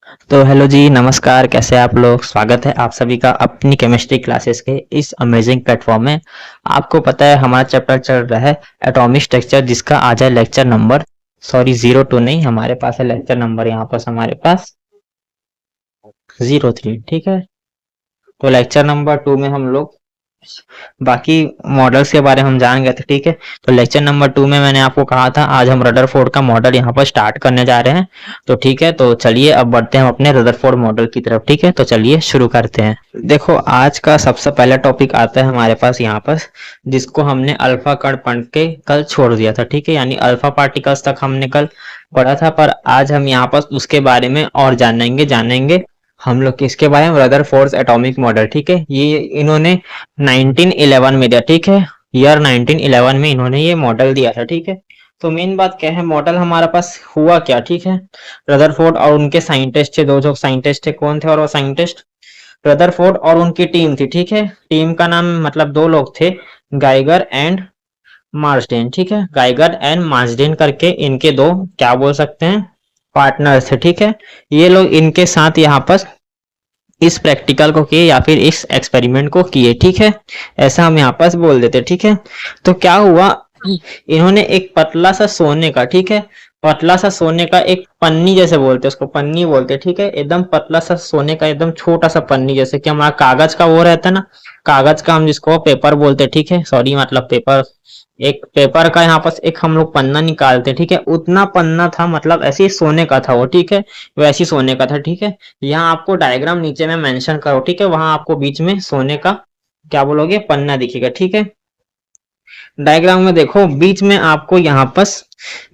तो हेलो जी, नमस्कार। कैसे हैं आप लोग? स्वागत है आप सभी का अपनी केमिस्ट्री क्लासेस के इस अमेजिंग प्लेटफॉर्म में। आपको पता है हमारा चैप्टर चल रहा है एटॉमिक स्ट्रक्चर, जिसका आज है लेक्चर नंबर 02 नहीं, हमारे पास है लेक्चर नंबर यहाँ पर हमारे पास 03। ठीक है, तो लेक्चर नंबर 2 में हम लोग बाकी मॉडल्स के बारे में हम जान गए थे। ठीक है, तो लेक्चर नंबर 2 में मैंने आपको कहा था आज हम रदरफोर्ड का मॉडल यहाँ पर स्टार्ट करने जा रहे हैं। तो ठीक है, तो चलिए अब बढ़ते हैं अपने रदरफोर्ड मॉडल की तरफ। ठीक है, तो चलिए शुरू करते हैं। देखो, आज का सबसे पहला टॉपिक आता है हमारे पास यहाँ पर, जिसको हमने अल्फा कण पढ़ के कल छोड़ दिया था। ठीक है, यानी अल्फा पार्टिकल्स तक हमने कल पढ़ा था, पर आज हम यहाँ पर उसके बारे में और जानेंगे हम लोग इसके बारे में रदरफोर्ड एटॉमिक मॉडल। ठीक है, ये इन्होंने 1911 में दिया। ठीक है, ईयर 1911 में इन्होंने ये मॉडल दिया था। ठीक है, तो मेन बात क्या है, मॉडल हमारे पास हुआ क्या। ठीक है, रदरफोर्ड और उनके साइंटिस्ट थे, दो जो साइंटिस्ट थे। कौन थे और वो साइंटिस्ट? रदरफोर्ड और उनकी टीम थी। ठीक है, टीम का नाम मतलब दो लोग थे, गाइगर एंड मार्सडेन। ठीक है, गाइगर एंड मार्सडेन करके इनके दो क्या बोल सकते हैं, पार्टनर्स थे। ठीक है, ये लोग इनके साथ यहाँ पर इस प्रैक्टिकल को किए या फिर इस एक्सपेरिमेंट को किए। ठीक है, ऐसा हम यहाँ पर बोल देते। ठीक है, तो क्या हुआ, इन्होंने एक पतला सा सोने का, ठीक है, पतला सा सोने का एक पन्नी जैसे बोलते हैं, उसको पन्नी बोलते हैं। ठीक है, एकदम पतला सा सोने का एकदम छोटा सा पन्नी, जैसे कि हमारा कागज का वो रहता है ना, कागज का हम जिसको पेपर बोलते हैं। ठीक है, सॉरी मतलब पेपर, एक पेपर का यहाँ पर एक हम लोग पन्ना निकालते हैं। ठीक है, उतना पन्ना था, मतलब ऐसे ही सोने का था वो। ठीक है, वैसे ही सोने का था। ठीक है, यहाँ आपको डायग्राम नीचे में मेंशन करो। ठीक है, वहां आपको बीच में सोने का क्या बोलोगे, पन्ना दिखेगा। ठीक है, डायग्राम में देखो, बीच में आपको यहाँ पर,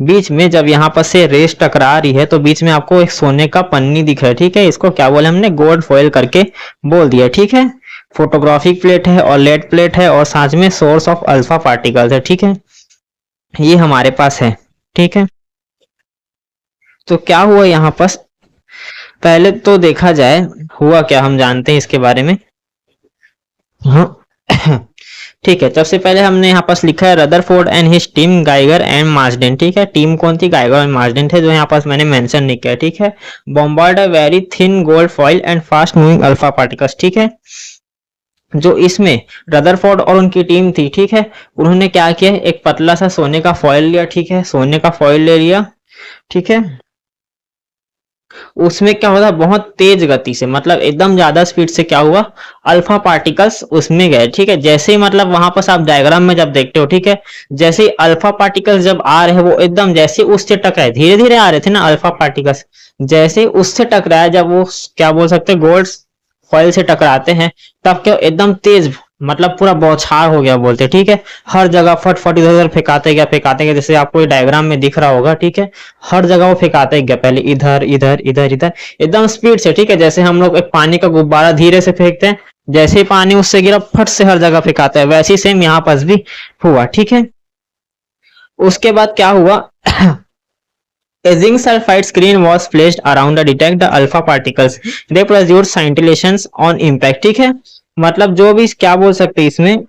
बीच में जब यहाँ पर से रेस टकरा रही है तो बीच में आपको एक सोने का पन्नी दिख रहा है। ठीक है, इसको क्या बोले हमने, गोल्ड फॉइल करके बोल दिया। ठीक है, फोटोग्राफिक प्लेट है और लेड प्लेट है और साथ में सोर्स ऑफ अल्फा पार्टिकल्स है। ठीक है, ये हमारे पास है। ठीक है, तो क्या हुआ यहाँ पर, पहले तो देखा जाए हुआ क्या, हम जानते हैं इसके बारे में। हाँ ठीक है, सबसे पहले हमने यहाँ पास लिखा है Rutherford and his team, Geiger and Marsden. ठीक है, टीम कौन थी, गाइगर और मार्सडेन थे, जो यहाँ पास मैंने मेंशन नहीं किया। ठीक है, bombard a very thin gold foil and fast moving alpha particles. ठीक है, जो इसमें रदरफोर्ड और उनकी टीम थी, ठीक है, उन्होंने क्या किया, एक पतला सा सोने का फॉइल लिया। ठीक है, सोने का फॉइल ले लिया। ठीक है, उसमें क्या होता है, बहुत तेज गति से, मतलब एकदम ज्यादा स्पीड से क्या हुआ, अल्फा पार्टिकल्स उसमें गए। ठीक है, जैसे ही मतलब वहां पर आप डायग्राम में जब देखते हो, ठीक है, जैसे ही अल्फा पार्टिकल्स जब आ रहे हैं, वो एकदम जैसे उससे टकराए, धीरे धीरे आ रहे थे ना अल्फा पार्टिकल्स, जैसे ही उससे टकराए, जब वो क्या बोल सकते हैं, गोल्ड फॉइल से टकराते हैं, तब क्या एकदम तेज, मतलब पूरा बौछार हो गया बोलते। ठीक है, हर जगह फट फट इधर उधर फेंकाते गया, जैसे आपको डायग्राम में दिख रहा होगा। ठीक है, हर जगह वो फेंकाते गया, पहले इधर इधर इधर इधर एकदम स्पीड से। ठीक है, जैसे हम लोग एक पानी का गुब्बारा धीरे से फेंकते हैं, जैसे ही पानी उससे गिरा फट से हर जगह फेंकाता है, वैसे ही सेम यहाँ पास भी हुआ। ठीक है, उसके बाद क्या हुआ, a zinc sulfide screen was placed around to detect the alpha particles. They produced scintillations on impact. ठीक है, मतलब जो भी क्या बोल सकते हैं इसमें,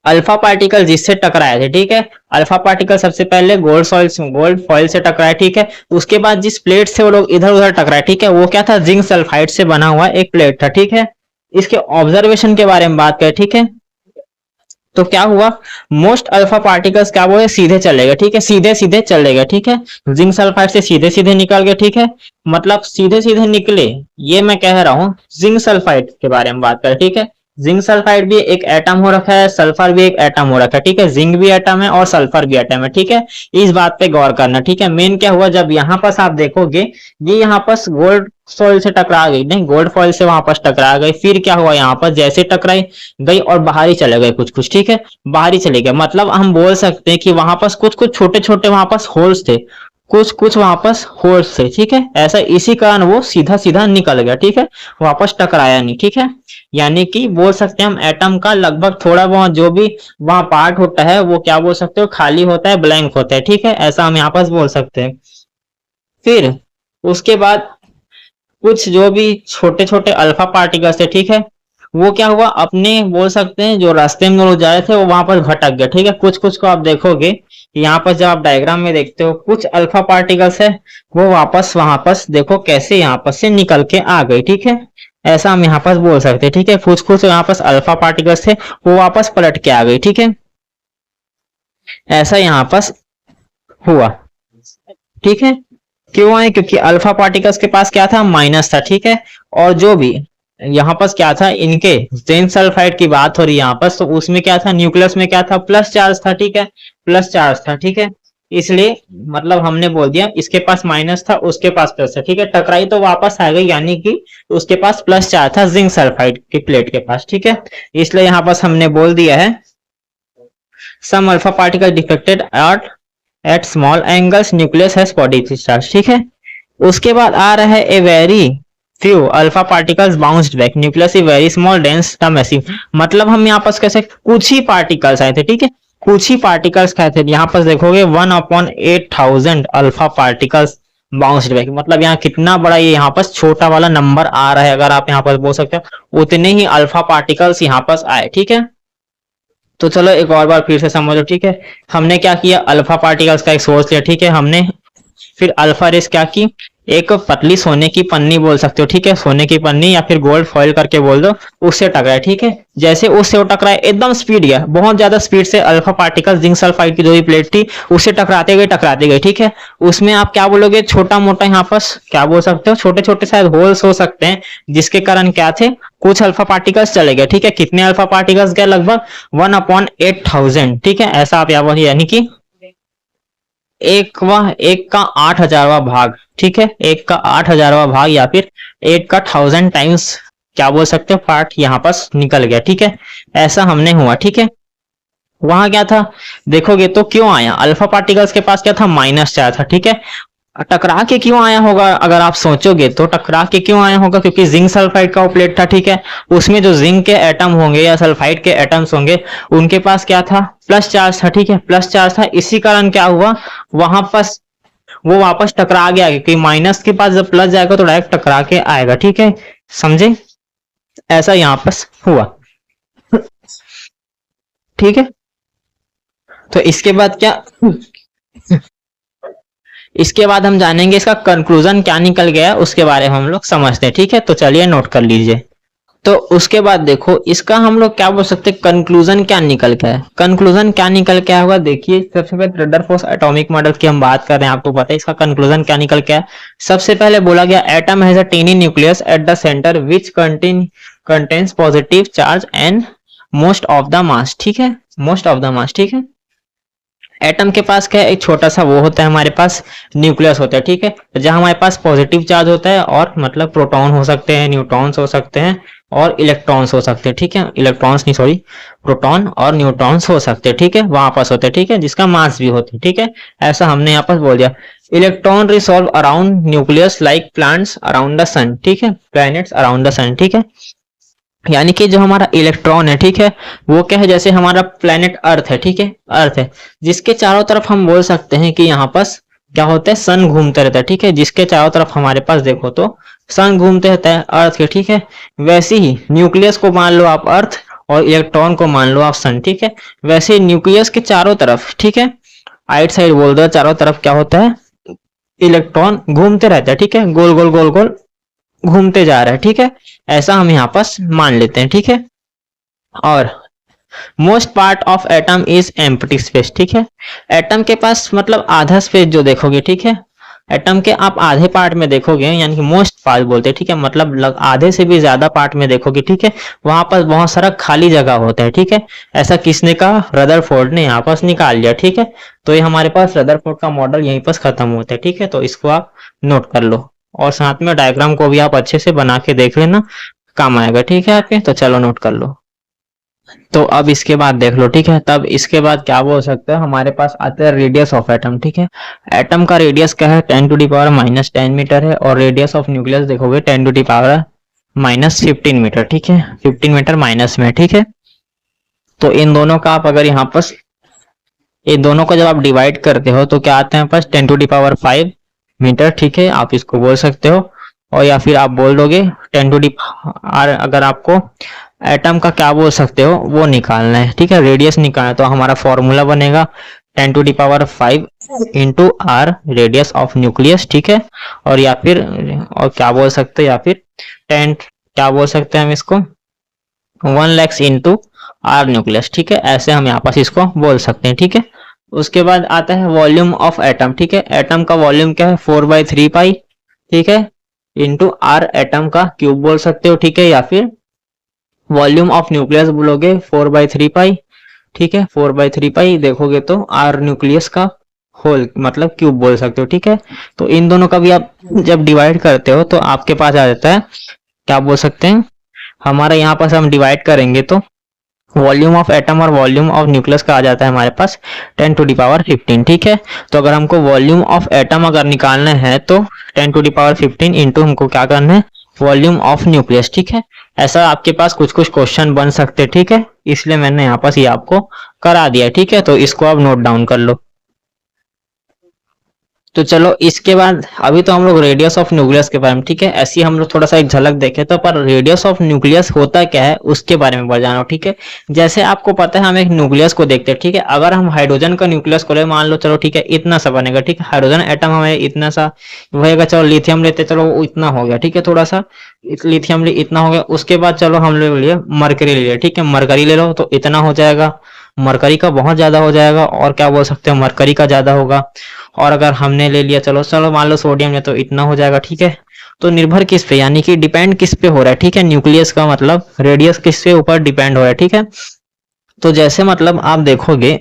अल्फा पार्टिकल जिससे टकराए थे। ठीक है, अल्फा पार्टिकल सबसे पहले गोल्ड फॉइल से टकराए। ठीक है, उसके बाद जिस प्लेट से वो लोग इधर उधर टकराए, ठीक है, वो क्या था, जिंक सल्फाइड से बना हुआ एक प्लेट था। ठीक है, इसके ऑब्जर्वेशन के बारे में बात करें, ठीक है, तो क्या हुआ, मोस्ट अल्फा पार्टिकल्स क्या बोले, सीधे चले गए। ठीक है, सीधे सीधे चले गए। ठीक है, जिंक सल्फाइड से सीधे सीधे निकल गए। ठीक है, मतलब सीधे सीधे निकले, ये मैं कह रहा हूँ जिंक सल्फाइड के बारे में बात करें। ठीक है, जिंक सल्फाइड भी एक एटम हो रखा है, सल्फर भी एक एटम हो रखा है। ठीक है, जिंक भी एटम है और सल्फर भी एटम है। ठीक है, इस बात पे गौर करना। ठीक है, मेन क्या हुआ, जब यहाँ पर आप देखोगे, ये यहाँ पर गोल्ड फॉइल से टकरा गई, नहीं गोल्ड फॉइल से वहां पर टकरा गई, फिर क्या हुआ, यहाँ पर जैसे टकराई गई और बाहर ही चले गए कुछ कुछ। ठीक है, बाहर ही चले गए, मतलब हम बोल सकते हैं कि वहां पर कुछ कुछ छोटे छोटे वहां पर होल्स थे, कुछ कुछ वहां पर होल्स थे। ठीक है, ऐसा इसी कारण वो सीधा सीधा निकल गया। ठीक है, वापस टकराया नहीं। ठीक है, यानी कि बोल सकते हैं हम एटम का लगभग थोड़ा बहुत जो भी वहां पार्ट होता है, वो क्या बोल सकते हो, खाली होता है, ब्लैंक होता है। ठीक है, ऐसा हम यहाँ पर बोल सकते हैं। फिर उसके बाद कुछ जो भी छोटे छोटे अल्फा पार्टिकल्स थे, ठीक है, वो क्या हुआ, अपने बोल सकते हैं जो रास्ते में लोग जा रहे थे वो वहां पर भटक गए, ठीक है। कुछ कुछ को आप देखोगे कि यहाँ पर जब आप डायग्राम में देखते हो कुछ अल्फा पार्टिकल्स है वो वापस वहां पर देखो कैसे यहाँ पर से निकल के आ गई, ठीक है। ऐसा हम यहाँ पर बोल सकते हैं, ठीक है। कुछ कुछ यहाँ पर अल्फा पार्टिकल्स थे वो वापस पलट के आ गई, ठीक है। ऐसा यहाँ पर हुआ, ठीक है। क्यों आए, क्योंकि अल्फा पार्टिकल्स के पास क्या था, माइनस था, ठीक है। और जो भी यहाँ पर क्या था, इनके जिंक सल्फाइड की बात हो रही है यहाँ पर, तो उसमें क्या था, न्यूक्लियस में क्या था, प्लस चार्ज था, ठीक है। प्लस चार्ज था, ठीक है। इसलिए मतलब हमने बोल दिया इसके पास माइनस था उसके पास प्लस था, ठीक है। टकराई तो वापस आ गई, यानी कि उसके पास प्लस चार्ज था जिंक सल्फाइड की प्लेट के पास, ठीक है। इसलिए यहाँ पर हमने बोल दिया है some alpha particle defected at small angles nucleus has positive charge, ठीक है। उसके बाद आ रहा है a very few alpha particles bounced back nucleus is very small dense the massive. मतलब हम यहाँ पर कैसे कुछ ही पार्टिकल्स आए थे, ठीक है। कुछ ही पार्टिकल्स क्या थे, यहाँ पर देखोगे 1/8000 अल्फा पार्टिकल्स बाउंस्ड बैक। मतलब यहाँ कितना बड़ा ये यहाँ पर छोटा वाला नंबर आ रहा है, अगर आप यहाँ पर बोल सकते हो उतने ही अल्फा पार्टिकल्स यहाँ पर आए, ठीक है। तो चलो एक और बार फिर से समझो, ठीक है। हमने क्या किया, अल्फा पार्टिकल्स का एक सोर्स लिया, ठीक है। हमने फिर अल्फा रेस क्या की, एक पतली सोने की पन्नी बोल सकते हो, ठीक है। सोने की पन्नी या फिर गोल्ड फॉइल करके बोल दो, उससे टकराए, ठीक है। जैसे उससे वो टकराए एकदम स्पीड गया, बहुत ज्यादा स्पीड से अल्फा पार्टिकल जिंक सल्फाइड की जो भी प्लेट थी उससे टकराते गए, ठीक है। उसमें आप क्या बोलोगे, छोटा मोटा यहाँ पर क्या बोल सकते हो, छोटे छोटे शायद होल्स हो सकते हैं, जिसके कारण क्या थे, कुछ अल्फा पार्टिकल्स चले गए, ठीक है। कितने अल्फा पार्टिकल्स गए, लगभग 1/8000, ठीक है। ऐसा आप यहाँ यानी कि एक का 8000वां भाग, ठीक है। एक का 8000वां भाग या फिर एक का 1000 टाइम्स क्या बोल सकते हो पार्ट यहाँ पास निकल गया, ठीक है। ऐसा हमने हुआ, ठीक है। वहां क्या था देखोगे तो क्यों आया, अल्फा पार्टिकल्स के पास क्या था, माइनस चार्ज था, ठीक है। टकरा के क्यों आया होगा, अगर आप सोचोगे तो टकरा के क्यों आया होगा, क्योंकि जिंक सल्फाइड का प्लेट था, ठीक है। उसमें जो जिंक के एटम होंगे या सल्फाइड के एटम्स होंगे उनके पास क्या था, प्लस चार्ज था, ठीक है। प्लस चार्ज था, इसी कारण क्या हुआ, वहां पर वो वापस टकरा गया, क्योंकि माइनस के पास जब प्लस जाएगा तो डायरेक्ट टकरा के आएगा, ठीक है। समझे, ऐसा यहाँ पर हुआ, ठीक है। तो इसके बाद क्या, इसके बाद हम जानेंगे इसका कंक्लूजन क्या निकल गया उसके बारे में हम लोग समझते हैं, ठीक है। तो चलिए नोट कर लीजिए। तो उसके बाद देखो इसका हम लोग क्या बोल सकते हैं, कंक्लूजन क्या निकल के है। कंक्लूजन क्या निकल के होगा, देखिए सबसे पहले रदरफोर्ड एटॉमिक मॉडल की हम बात कर रहे हैं, आपको पता है इसका कंक्लूजन क्या निकल के है। सबसे पहले बोला गया atom has a टिनी nucleus at the centre which contains positive charge and most of the mass, ठीक है। मोस्ट ऑफ द मास, ठीक है। एटम के पास क्या है, एक छोटा सा वो होता है, हमारे पास न्यूक्लियस होता है, ठीक है। जहां हमारे पास पॉजिटिव चार्ज होता है और मतलब प्रोटॉन हो सकते हैं, न्यूट्रॉन्स हो सकते हैं और इलेक्ट्रॉन्स हो सकते हैं, ठीक है। इलेक्ट्रॉन्स नहीं, सॉरी, प्रोटॉन और न्यूट्रॉन्स हो सकते हैं, ठीक है। वहां पास होते हैं, ठीक है, जिसका मास भी होता है, ठीक है। ऐसा हमने यहाँ पर बोल दिया। Electron resolve around nucleus like plants around the sun, ठीक है, प्लैनेट्स अराउंड द सन, ठीक है। यानी कि जो हमारा इलेक्ट्रॉन है, ठीक है, वो क्या है, जैसे हमारा प्लेनेट अर्थ है, ठीक है, अर्थ है, जिसके चारों तरफ हम बोल सकते हैं कि यहाँ पास क्या होता है, सन घूमते रहता है, ठीक है। जिसके चारों तरफ हमारे पास देखो तो सन घूमते रहता है अर्थ के, ठीक है। वैसे ही न्यूक्लियस को मान लो आप अर्थ और इलेक्ट्रॉन को मान लो आप सन, ठीक है। वैसे ही न्यूक्लियस के चारों तरफ, ठीक है, आइट साइड बोल दो, चारों तरफ क्या होता है, इलेक्ट्रॉन घूमते रहता है, ठीक है, गोल गोल गोल गोल घूमते जा रहा है, ठीक है। ऐसा हम यहाँ पास मान लेते हैं, ठीक है। और most part of atom is empty space, ठीक है। एटम के पास मतलब आधा स्पेस जो देखोगे, ठीक है, एटम के आप आधे पार्ट में देखोगे, यानी कि मोस्ट पार्ट बोलते हैं, ठीक है, मतलब आधे से भी ज्यादा पार्ट में देखोगे, ठीक है, वहां पर बहुत सारा खाली जगह होता है, ठीक है। ऐसा किसने कहा, रदरफोर्ड ने यहाँ पास निकाल लिया, ठीक है। तो ये हमारे पास रदरफोर्ड का मॉडल यहीं पर खत्म होता है, ठीक है। तो इसको आप नोट कर लो और साथ में डायग्राम को भी आप अच्छे से बना के देख लेना, काम आएगा, ठीक है आपके। तो चलो नोट कर लो। तो अब इसके बाद देख लो, ठीक है। तब इसके बाद क्या बोल सकते हैं, हमारे पास आता है रेडियस ऑफ एटम, ठीक है। एटम का रेडियस क्या है, 10⁻⁻10 मीटर है और रेडियस ऑफ न्यूक्लियस देखोगे 10⁻⁻15 मीटर, ठीक है, 15 मीटर माइनस में, ठीक है। तो इन दोनों का आप अगर यहाँ पर इन दोनों को जब आप डिवाइड करते हो तो क्या आता है पास 10⁵ मीटर, ठीक है, आप इसको बोल सकते हो। और या फिर आप बोल दोगे 10 टू दी, अगर आपको एटम का क्या बोल सकते हो वो निकालना है, ठीक है, रेडियस निकालना है। तो हमारा फॉर्मूला बनेगा 10⁵ into R radius of nucleus, ठीक है। और या फिर और क्या बोल सकते हैं, या फिर 10 क्या बोल सकते हैं हम इसको 1 लाख इंटू आर न्यूक्लियस, ठीक है, ऐसे हम यहाँ पास इसको बोल सकते हैं, ठीक है। उसके बाद आता है वॉल्यूम ऑफ एटम, ठीक है, एटम का वॉल्यूम क्या है 4/3 पाई, ठीक है, इंटू आर एटम का क्यूब बोल सकते हो, ठीक है, या फिर वॉल्यूम ऑफ न्यूक्लियस बोलोगे 4/3 पाई, ठीक है, 4/3 पाई देखोगे तो आर न्यूक्लियस का होल मतलब क्यूब बोल सकते हो, ठीक है। तो इन दोनों का भी आप जब डिवाइड करते हो तो आपके पास आ जाता है क्या बोल सकते हैं, हमारा यहाँ पास हम डिवाइड करेंगे तो वॉल्यूम ऑफ एटम और वॉल्यूम ऑफ न्यूक्लियस का आ जाता है हमारे पास 10⁻15, ठीक है। तो अगर हमको वॉल्यूम ऑफ एटम अगर निकालना है तो 10⁻15 इंटू हमको क्या करना है वॉल्यूम ऑफ न्यूक्लियस, ठीक है। ऐसा आपके पास कुछ कुछ क्वेश्चन बन सकते हैं, ठीक है, इसलिए मैंने यहाँ पास ये आपको करा दिया, ठीक है। तो इसको आप नोट डाउन कर लो। तो चलो इसके बाद अभी तो हम लोग रेडियस ऑफ न्यूक्लियस के बारे में, ठीक है, ऐसी हम लोग थोड़ा सा एक झलक देखे तो, पर रेडियस ऑफ न्यूक्लियस होता क्या है उसके बारे में जानो, ठीक है। जैसे आपको पता है हम एक न्यूक्लियस को देखते हैं, ठीक है, अगर हम हाइड्रोजन का न्यूक्लियस को ले मान लो, चलो ठीक है इतना सा बनेगा, ठीक है, हाइड्रोजन एटम हमें इतना सा रहेगा, चलो लिथियम लेते चलो इतना हो गया, ठीक है, थोड़ा सा लिथियम इतना हो गया। उसके बाद चलो हम लोग लिए मरकरी ले लिया, ठीक है, मरकरी ले लो तो इतना हो जाएगा, मरकरी का बहुत ज्यादा हो जाएगा, और क्या बोल सकते हो मरकरी का ज्यादा होगा। और अगर हमने ले लिया चलो चलो मान लो सोडियम ले तो इतना हो जाएगा, ठीक है। तो निर्भर किस पे यानी कि डिपेंड किस पे हो रहा है, ठीक है, न्यूक्लियस का मतलब रेडियस किस पे ऊपर डिपेंड हो रहा है, ठीक है। तो जैसे मतलब आप देखोगे,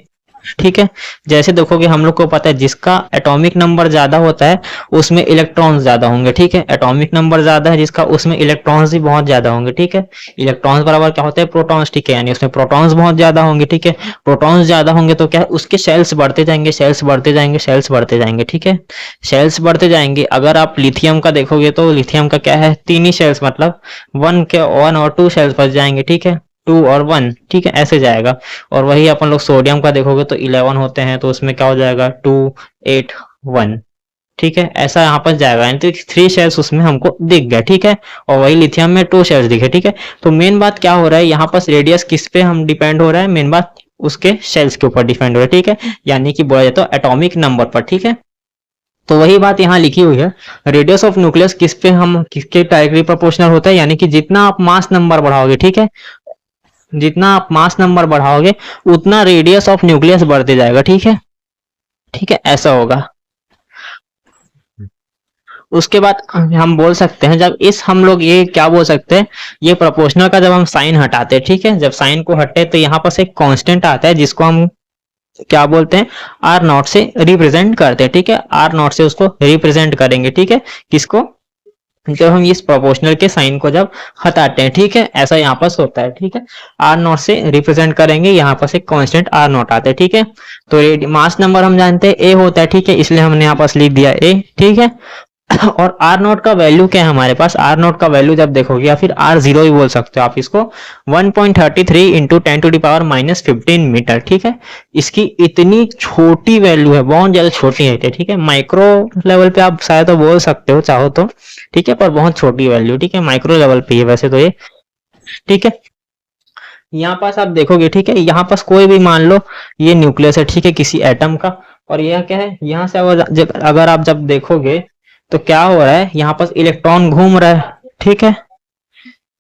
ठीक है, जैसे देखोगे हम लोग को पता है जिसका एटॉमिक नंबर ज्यादा होता है उसमें इलेक्ट्रॉन्स ज्यादा होंगे, ठीक है, एटॉमिक नंबर ज्यादा है जिसका उसमें इलेक्ट्रॉन्स भी बहुत ज्यादा होंगे, ठीक है। इलेक्ट्रॉन्स बराबर क्या होता है प्रोटॉन्स, ठीक है, यानी उसमें प्रोटॉन्स बहुत ज्यादा होंगे, ठीक है। प्रोटॉन्स ज्यादा होंगे तो क्या है उसके शेल्स बढ़ते जाएंगे, शेल्स बढ़ते जाएंगे, शेल्स बढ़ते जाएंगे, ठीक है, शेल्स बढ़ते जाएंगे। अगर आप लिथियम का देखोगे तो लिथियम का क्या है 3 ही शेल्स मतलब 1 और 2 शेल्स बच जाएंगे, ठीक है, 2 और 1, ठीक है, ऐसे जाएगा। और वही अपन लोग सोडियम का देखोगे तो 11 होते हैं तो उसमें क्या हो जाएगा 2 8 1, ठीक है, ऐसा यहाँ पर जाएगा, यानी 3 शेल्स उसमें हमको दिख गया, ठीक है। और वही लिथियम में 2 शेल्स दिखे, ठीक है। तो मेन बात क्या हो रहा है यहाँ पर रेडियस किस पे हम डिपेंड हो रहा है, मेन बात उसके शेल्स के ऊपर डिपेंड हो रहा है, ठीक है, यानी कि बोला जाए तो एटॉमिक नंबर पर, ठीक है। तो वही बात यहाँ लिखी हुई है, रेडियस ऑफ न्यूक्लियस किस पे हम किसके डायरेक्टली प्रोपोर्शनल होता है, यानी कि जितना आप मास नंबर बढ़ाओगे, ठीक है, जितना आप मास नंबर बढ़ाओगे उतना रेडियस ऑफ न्यूक्लियस बढ़ते जाएगा, ठीक है, ठीक है, ऐसा होगा। उसके बाद हम बोल सकते हैं जब इस हम लोग ये क्या बोल सकते हैं ये प्रोपोर्शनल का जब हम साइन हटाते हैं, ठीक है, जब साइन को हटे तो यहाँ पर एक कांस्टेंट आता है जिसको हम क्या बोलते हैं आर नॉट से रिप्रेजेंट करते हैं, ठीक है, आर नॉट से उसको रिप्रेजेंट करेंगे, ठीक है, किसको जब हम इस प्रोपोर्शनल के साइन को जब हटाते हैं, ठीक है, ऐसा यहाँ पर होता है, ठीक है, आर नॉट से रिप्रेजेंट करेंगे, यहाँ पर एक कांस्टेंट आर नॉट आता है, ठीक है। तो मास नंबर हम जानते हैं ए होता है, ठीक है, इसलिए हमने यहाँ पर लिख दिया ए, ठीक है। और आर नोट का वैल्यू क्या है हमारे पास, आर नोट का वैल्यू जब देखोगे या फिर आर जीरो ही बोल सकते हो आप इसको 1.33 इंटू 10⁻⁻15 मीटर, ठीक है। इसकी इतनी छोटी वैल्यू है, बहुत ज्यादा छोटी है, ठीक है, माइक्रो लेवल पे आप शायद तो बोल सकते हो चाहो तो, ठीक है, पर बहुत छोटी वैल्यू, ठीक है, माइक्रो लेवल पे है वैसे तो ये, ठीक है। यहाँ पास आप देखोगे, ठीक है, यहाँ पास कोई भी मान लो ये न्यूक्लियस है, ठीक है, किसी एटम का, और यह क्या है यहाँ से अगर आप जब देखोगे तो क्या हो रहा है यहाँ पास इलेक्ट्रॉन घूम रहा है, ठीक है,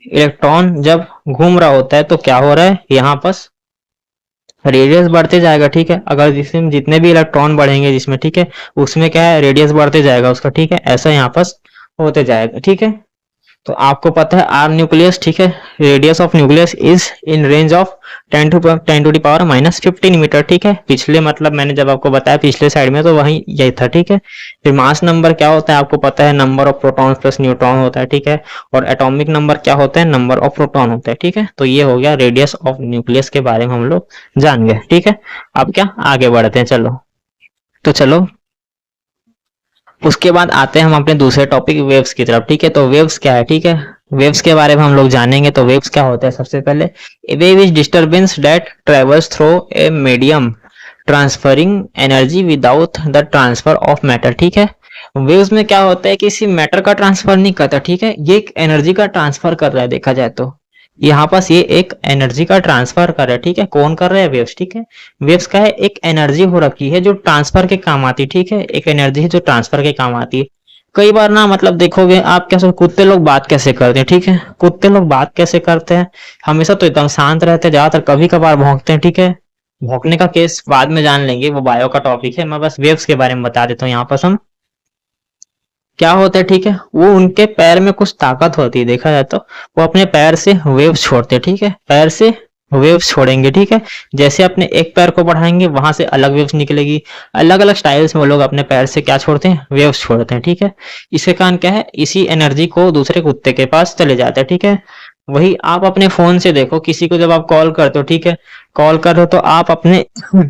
इलेक्ट्रॉन जब घूम रहा होता है तो क्या हो रहा है यहाँ पास रेडियस बढ़ते जाएगा, ठीक है, अगर जिसमें जितने भी इलेक्ट्रॉन बढ़ेंगे जिसमें, ठीक है, उसमें क्या है रेडियस बढ़ते जाएगा उसका, ठीक है, ऐसा यहाँ पास होते जाएगा, ठीक है। तो आपको पता है आर न्यूक्लियस, ठीक है, radius of nucleus is in range of 10⁻⁻15 metre, ठीक है। पिछले मतलब मैंने जब आपको बताया पिछले साइड में तो वही यही था, ठीक है। फिर मास नंबर क्या होता है आपको पता है, number of proton plus neutron होता है, ठीक है। और एटॉमिक नंबर क्या होता है, नंबर ऑफ प्रोटॉन होता है, ठीक है। तो ये हो गया रेडियस ऑफ न्यूक्लियस के बारे में हम लोग जान गए, ठीक है। अब क्या आगे बढ़ते हैं, चलो तो चलो उसके बाद आते हैं हम अपने दूसरे टॉपिक वेव्स की तरफ, ठीक है। तो वेव्स क्या है, ठीक है, वेव्स के बारे में हम लोग जानेंगे। तो वेव्स क्या होता है, सबसे पहले a wave is disturbance that travels through a medium transferring energy without the transfer of matter, ठीक है। वेव्स में क्या होता है किसी मैटर का ट्रांसफर नहीं करता, ठीक है, ये एक एनर्जी का ट्रांसफर कर रहा है देखा जाए तो, यहाँ पास ये एक एनर्जी का ट्रांसफर कर रहा है, ठीक है। कौन कर रहा है? वेव्स, ठीक है। वेव्स का है एक एनर्जी हो रखी है जो ट्रांसफर के काम आती है, ठीक है। एक एनर्जी है जो ट्रांसफर के काम आती है। कई बार ना मतलब देखोगे आप, कैसे कुत्ते लोग बात कैसे करते हैं, ठीक है। कुत्ते लोग बात कैसे करते हैं, हमेशा तो एकदम शांत रहते हैं, ज्यादातर कभी कभार भौंकते हैं, ठीक है। भौंकने का केस बाद में जान लेंगे, वो बायो का टॉपिक है। मैं बस वेव्स के बारे में बता देता हूँ यहाँ पर हम। क्या होता है, ठीक है, वो उनके पैर में कुछ ताकत होती है, देखा जाए तो वो अपने पैर से वेव्स छोड़ते हैं, ठीक है। पैर से वेव्स छोड़ेंगे, ठीक है। जैसे अपने एक पैर को बढ़ाएंगे वहां से अलग वेव्स निकलेगी। अलग अलग स्टाइल्स में वो लोग अपने पैर से क्या छोड़ते हैं? वेव्स छोड़ते हैं, ठीक है। इसके कारण क्या है, इसी एनर्जी को दूसरे कुत्ते के पास चले जाते हैं, ठीक है। वही आप अपने फोन से देखो, किसी को जब आप कॉल करते हो, ठीक है, कॉल कर रहे हो तो आप अपने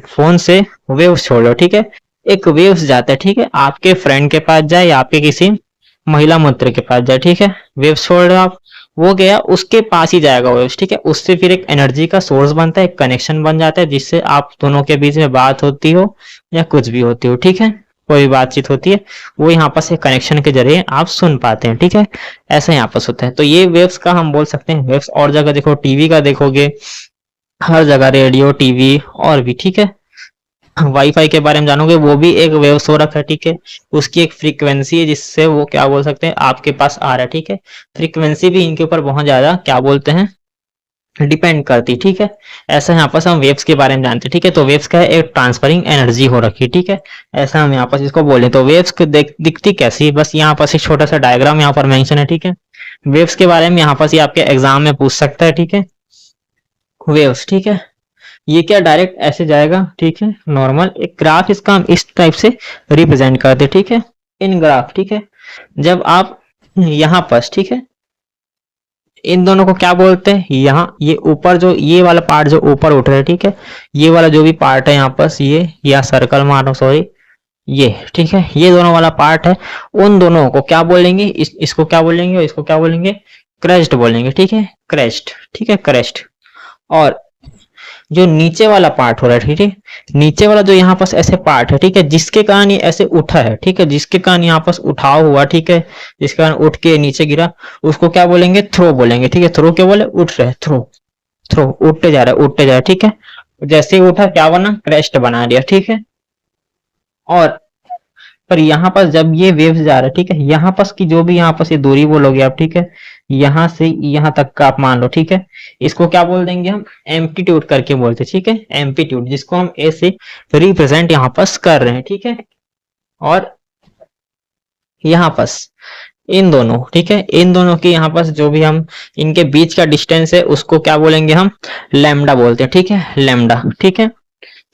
फोन से वेव्स छोड़ लो, ठीक है। एक वेव्स जाता है, ठीक है, आपके फ्रेंड के पास जाए या आपके किसी महिला मित्र के पास जाए, ठीक है। वेव्स छोड़ रहे हो आप, वो गया उसके पास ही जाएगा वेव्स, ठीक है। उससे फिर एक एनर्जी का सोर्स बनता है, एक कनेक्शन बन जाता है, जिससे आप दोनों के बीच में बात होती हो या कुछ भी होती हो, ठीक है। कोई भी बातचीत होती है वो यहाँ पर से कनेक्शन के जरिए आप सुन पाते हैं, ठीक है। ऐसा यहाँ पर होता है। तो ये वेव्स का हम बोल सकते हैं वेव्स। और जगह देखो, टीवी का देखोगे, हर जगह रेडियो, टीवी और भी, ठीक है। वाईफाई के बारे में जानोगे, वो भी एक वेव हो रखा है, ठीक है। उसकी एक फ्रीक्वेंसी है जिससे वो क्या बोल सकते हैं, आपके पास आ रहा है, ठीक है। फ्रीक्वेंसी भी इनके ऊपर बहुत ज्यादा क्या बोलते हैं, डिपेंड करती, ठीक है। ऐसा यहाँ पर हम वेव्स के बारे में जानते हैं, ठीक है। तो वेव्स का है एक ट्रांसफरिंग एनर्जी हो रखी है, ठीक है। ऐसा हम यहाँ पर इसको बोले। तो वेव्स दिखती कैसी, बस यहाँ पर एक छोटा सा डायग्राम यहाँ पर मेंशन है, ठीक है। वेव्स के बारे में यहाँ पर आपके एग्जाम में पूछ सकता है, ठीक है। वेव्स, ठीक है, ये क्या डायरेक्ट ऐसे जाएगा, ठीक है। नॉर्मल एक ग्राफ इसका हम इस टाइप से रिप्रेजेंट करते, ठीक है। इन ग्राफ, ठीक है। जब आप यहाँ पर, ठीक है, इन दोनों को क्या बोलते हैं, यहाँ ये ऊपर जो ये वाला पार्ट जो ऊपर उठ रहा है, ठीक है, ये वाला जो भी पार्ट है यहाँ पर, ये या सर्कल मारो, सॉरी, ये, ठीक है, ये दोनों वाला पार्ट है। उन दोनों को क्या बोलेंगे, इसको क्या बोलेंगे और इसको क्या बोलेंगे? क्रेस्ट बोलेंगे, ठीक है। क्रेस्ट, ठीक है, क्रेस्ट। और जो नीचे वाला पार्ट हो रहा है, ठीक है, नीचे वाला जो यहाँ पास ऐसे पार्ट है, ठीक है, जिसके कारण ये ऐसे उठा है, ठीक है, जिसके कारण यहाँ पास उठाव हुआ, ठीक है, जिसके कारण उठ के नीचे गिरा, उसको क्या बोलेंगे? थ्रो बोलेंगे, ठीक है। थ्रो क्या बोले? उठ रहे, थ्रो, थ्रो, उठते जा रहा है, उठते जा रहा है, ठीक है। जैसे ही उठा क्या बना? क्रेस्ट बना दिया, ठीक है। और पर यहाँ पास जब ये वेव्स जा रहा है, ठीक है, यहाँ पास की जो भी यहाँ पास ये दूरी बोलोगे आप, ठीक है, यहाँ से यहाँ तक का आप मान लो, ठीक है। इसको क्या बोल देंगे हम? एम्पलीट्यूड करके बोलते हैं, ठीक है। एम्पलीट्यूड, जिसको हम ए से रिप्रेजेंट यहाँ पास कर रहे हैं, ठीक है। और यहाँ पास इन दोनों, ठीक है, इन दोनों की यहाँ पास जो भी हम इनके बीच का डिस्टेंस है उसको क्या बोलेंगे हम? लैम्डा बोलते हैं, ठीक है, लैम्डा, ठीक है।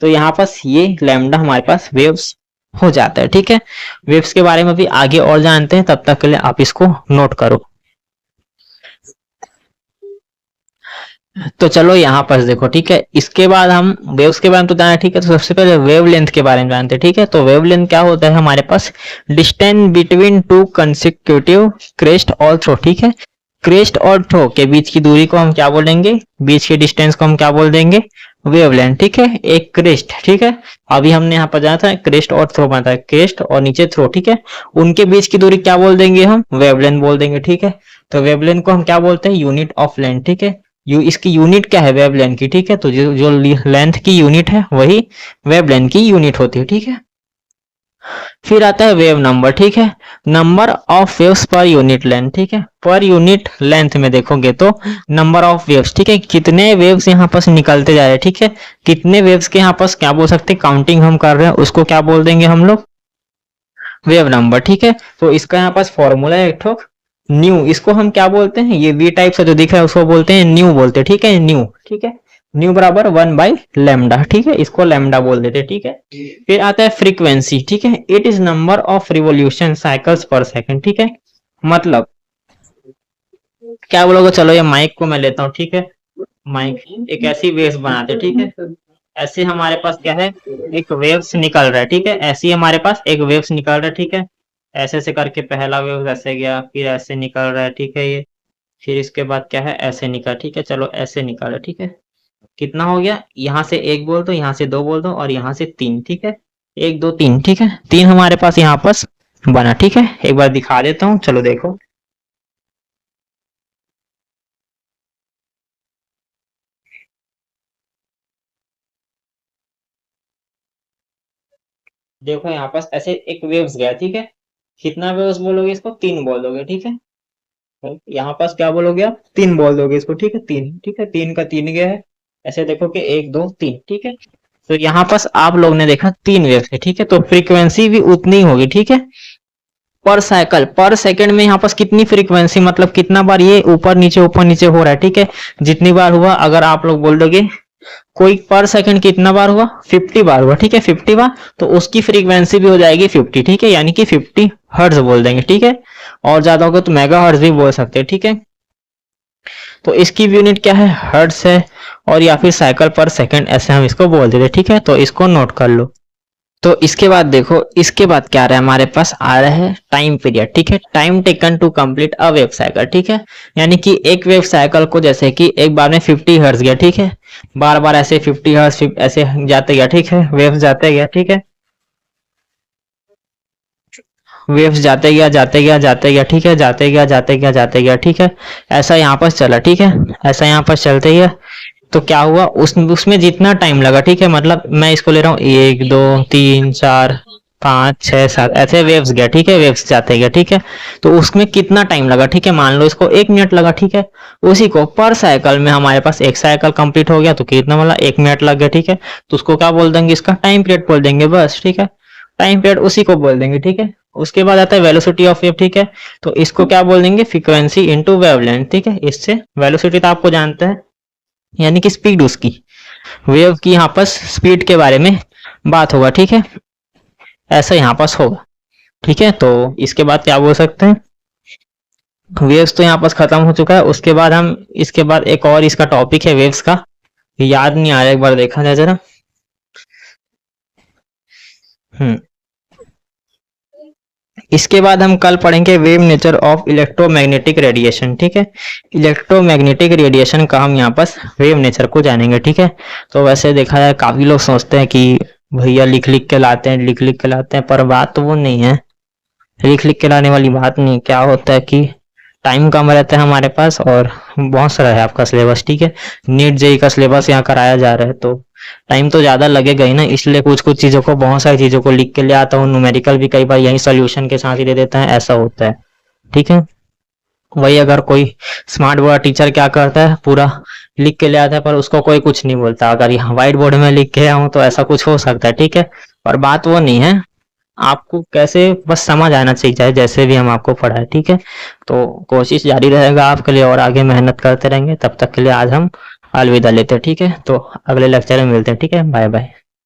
तो यहाँ पास ये लैम्डा हमारे पास वेव्स हो जाता है, ठीक है। वेव्स के बारे में भी आगे और जानते हैं, तब तक के लिए आप इसको नोट करो। तो चलो यहाँ पर देखो, ठीक है, इसके बाद हम वेव्स के बारे में तो जाना, ठीक है। तो सबसे पहले वेव लेंथ के बारे में जानते हैं, ठीक है। तो वेव लेंथ क्या होता है हमारे पास? Distance between two consecutive crest और थ्रो, ठीक है। क्रेस्ट और थ्रो के बीच की दूरी को हम क्या बोलेंगे? बीच के डिस्टेंस को हम क्या बोल देंगे? वेवलेंथ, ठीक है। एक क्रेस्ट, ठीक है, अभी हमने यहाँ पर जाना था, क्रेस्ट और थ्रो बनता है, क्रेस्ट और नीचे थ्रो, ठीक है। उनके बीच की दूरी क्या बोल देंगे हम? वेवलेंथ बोल देंगे, ठीक है। तो वेवलेंथ को हम क्या बोलते हैं? यूनिट ऑफ लेंथ, ठीक है। इसकी यूनिट क्या है? वेवलेंथ की, ठीक है। तो जो लेंथ की यूनिट है वही वेवलेंथ की यूनिट होती है, ठीक है। फिर आता है वेव नंबर, ठीक है, number of waves per unit length, ठीक है। पर यूनिट लेंथ में देखोगे तो नंबर ऑफ वेव्स, ठीक है, कितने वेव्स यहाँ पास निकलते जा रहे हैं, ठीक है। कितने वेव्स के यहाँ पास क्या बोल सकते हैं, काउंटिंग हम कर रहे हैं, उसको क्या बोल देंगे हम लोग? वेव नंबर, ठीक है। तो इसका यहाँ पास फॉर्मूला है एक ठो न्यू, इसको हम क्या बोलते हैं? ये वी टाइप से जो दिख रहा है उसको बोलते हैं न्यू बोलते हैं, ठीक है, न्यू, ठीक है। न्यू बराबर 1/λ, ठीक है, इसको लैम्डा बोल देते, ठीक है। फिर आता है फ्रीक्वेंसी, ठीक है, it is number of revolution cycles पर सेकंड, ठीक है। मतलब क्या बोलोगे? चलो ये माइक को मैं लेता हूँ, ठीक है। माइक एक ऐसी वेव्स बनाते, ठीक है। ऐसे हमारे पास क्या है? एक वेव्स निकल रहा है, ठीक है। ऐसे ही हमारे पास एक वेव्स निकल रहा है, ठीक है। ऐसे ऐसे करके पहला वेव ऐसे गया, फिर ऐसे निकल रहा है, ठीक है, ये। फिर इसके बाद क्या है? ऐसे निकल, ठीक है, चलो ऐसे निकल रहा है, ठीक है। कितना हो गया? यहाँ से एक बोल दो, यहाँ से दो बोल दो और यहाँ से तीन, ठीक है। एक दो तीन, ठीक है, तीन हमारे पास यहाँ पास बना, ठीक है। एक बार दिखा देता हूँ, चलो देखो। देखो यहाँ पास ऐसे एक वेव्स गया, ठीक है। कितना वेव्स बोलोगे इसको? 3 बोलोगे, ठीक है। तो यहाँ पास क्या बोलोगे आप? 3 बोल दोगे इसको, ठीक है। 3, ठीक है, 3 का 3 गया है। ऐसे देखो कि 1 2 3, ठीक है। तो यहाँ पास आप लोग ने देखा 3 वेव्स है, ठीक है। तो फ्रीक्वेंसी भी उतनी होगी, ठीक है। पर साइकिल पर सेकंड में यहाँ पास कितनी फ्रीक्वेंसी, मतलब कितना बार ये ऊपर नीचे हो रहा है, ठीक है। जितनी बार हुआ, अगर आप लोग बोल दोगे कोई पर सेकंड कितना बार हुआ, 50 बार हुआ, ठीक है। 50 बार, तो उसकी फ्रीक्वेंसी भी हो जाएगी 50, ठीक है। यानी कि 50 हर्ट्ज बोल देंगे, ठीक है। और ज्यादा होगा तो मेगा हर्ट्ज भी बोल सकते हैं, ठीक है। तो इसकी भी यूनिट क्या है? हर्ट्ज है। और या फिर साइकिल पर सेकंड ऐसे हम इसको बोल देते, ठीक है। तो इसको नोट कर लो। तो इसके बाद देखो, इसके बाद क्या आ रहा है हमारे पास? आ रहा है टाइम पीरियड, ठीक है। Time taken to complete a wave cycle, ठीक है। यानी कि एक वेव साइकिल को, जैसे कि एक बार में 50 हर्ट्ज गया, ठीक है। बार बार ऐसे 50 हर्ट्ज ऐसे जाते गया, ठीक है। वेव्स जाते गया, ठीक है। वेव्स जाते गया, ठीक है। जाते गया, ठीक है। ऐसा यहाँ पर चला, ठीक है। ऐसा यहाँ पर चलते गया। तो क्या हुआ, उसमें जितना टाइम लगा, ठीक है। मतलब मैं इसको ले रहा हूँ 1 2 3 4 5 6 7 ऐसे वेव्स गया, ठीक है। वेव्स जाते गया, ठीक है। तो उसमें कितना टाइम लगा, ठीक है। मान लो इसको 1 मिनट लगा, ठीक है। उसी को पर साइकिल में हमारे पास एक साइकिल कंप्लीट हो गया, तो कितना मतलब 1 मिनट लग गया, ठीक है। तो उसको क्या बोल देंगे? इसका टाइम पीरियड बोल देंगे, बस, ठीक है। टाइम पीरियड उसी को बोल देंगे, ठीक है। उसके बाद आता है वेलोसिटी ऑफ वेव, ठीक है। तो इसको क्या बोल देंगे? फ्रीक्वेंसी इनटू वेवलेंथ, ठीक है। इससे वेलोसिटी तो आपको जानते हैं, यानी कि स्पीड उसकी, वेव की यहाँ पर स्पीड के बारे में बात होगा, ठीक है। ऐसा यहाँ पास होगा, ठीक है। तो इसके बाद क्या बोल सकते हैं? वेव्स तो यहाँ पास खत्म हो चुका है। उसके बाद हम, इसके बाद एक और इसका टॉपिक है वेव्स का, याद नहीं आ रहा, एक बार देखा जाए जरा। हम्म इसके बाद हम कल पढ़ेंगे wave nature of electromagnetic radiation, ठीक है। इलेक्ट्रोमैग्नेटिक रेडिएशन का हम यहाँ पर वेव नेचर को जानेंगे, ठीक है। तो वैसे देखा जाए, काफी लोग सोचते हैं कि भैया लिख लिख के लाते हैं, लिख लिख के लाते हैं, पर बात तो वो नहीं है। लिख लिख के लाने वाली बात नहीं। क्या होता है कि टाइम कम रहता है हमारे पास, और बहुत सारा है आपका सिलेबस, ठीक है। नीट जेई का सिलेबस यहाँ कराया जा रहा है, तो टाइम तो ज्यादा लगेगा ही ना। इसलिए कुछ कुछ चीजों को, बहुत सारी चीजों को लिख के ले आता हूँ। न्यूमेरिकल भी कई बार यही सोल्यूशन के साथ ही दे देता है, ऐसा होता है, ठीक है। वही अगर कोई स्मार्ट बोर्ड टीचर क्या करता है, पूरा लिख के ले आता है, पर उसको कोई कुछ नहीं बोलता। अगर यहाँ व्हाइट बोर्ड में लिख के आऊँ तो ऐसा कुछ हो सकता है, ठीक है। पर बात वो नहीं है। आपको कैसे बस समझ आना चाहिए, चाहे जैसे भी हम आपको पढ़ाए, ठीक है। तो कोशिश जारी रहेगा आपके लिए, और आगे मेहनत करते रहेंगे। तब तक के लिए आज हम अलविदा लेते हैं, ठीक है। तो अगले लेक्चर में मिलते हैं, ठीक है। Bye bye.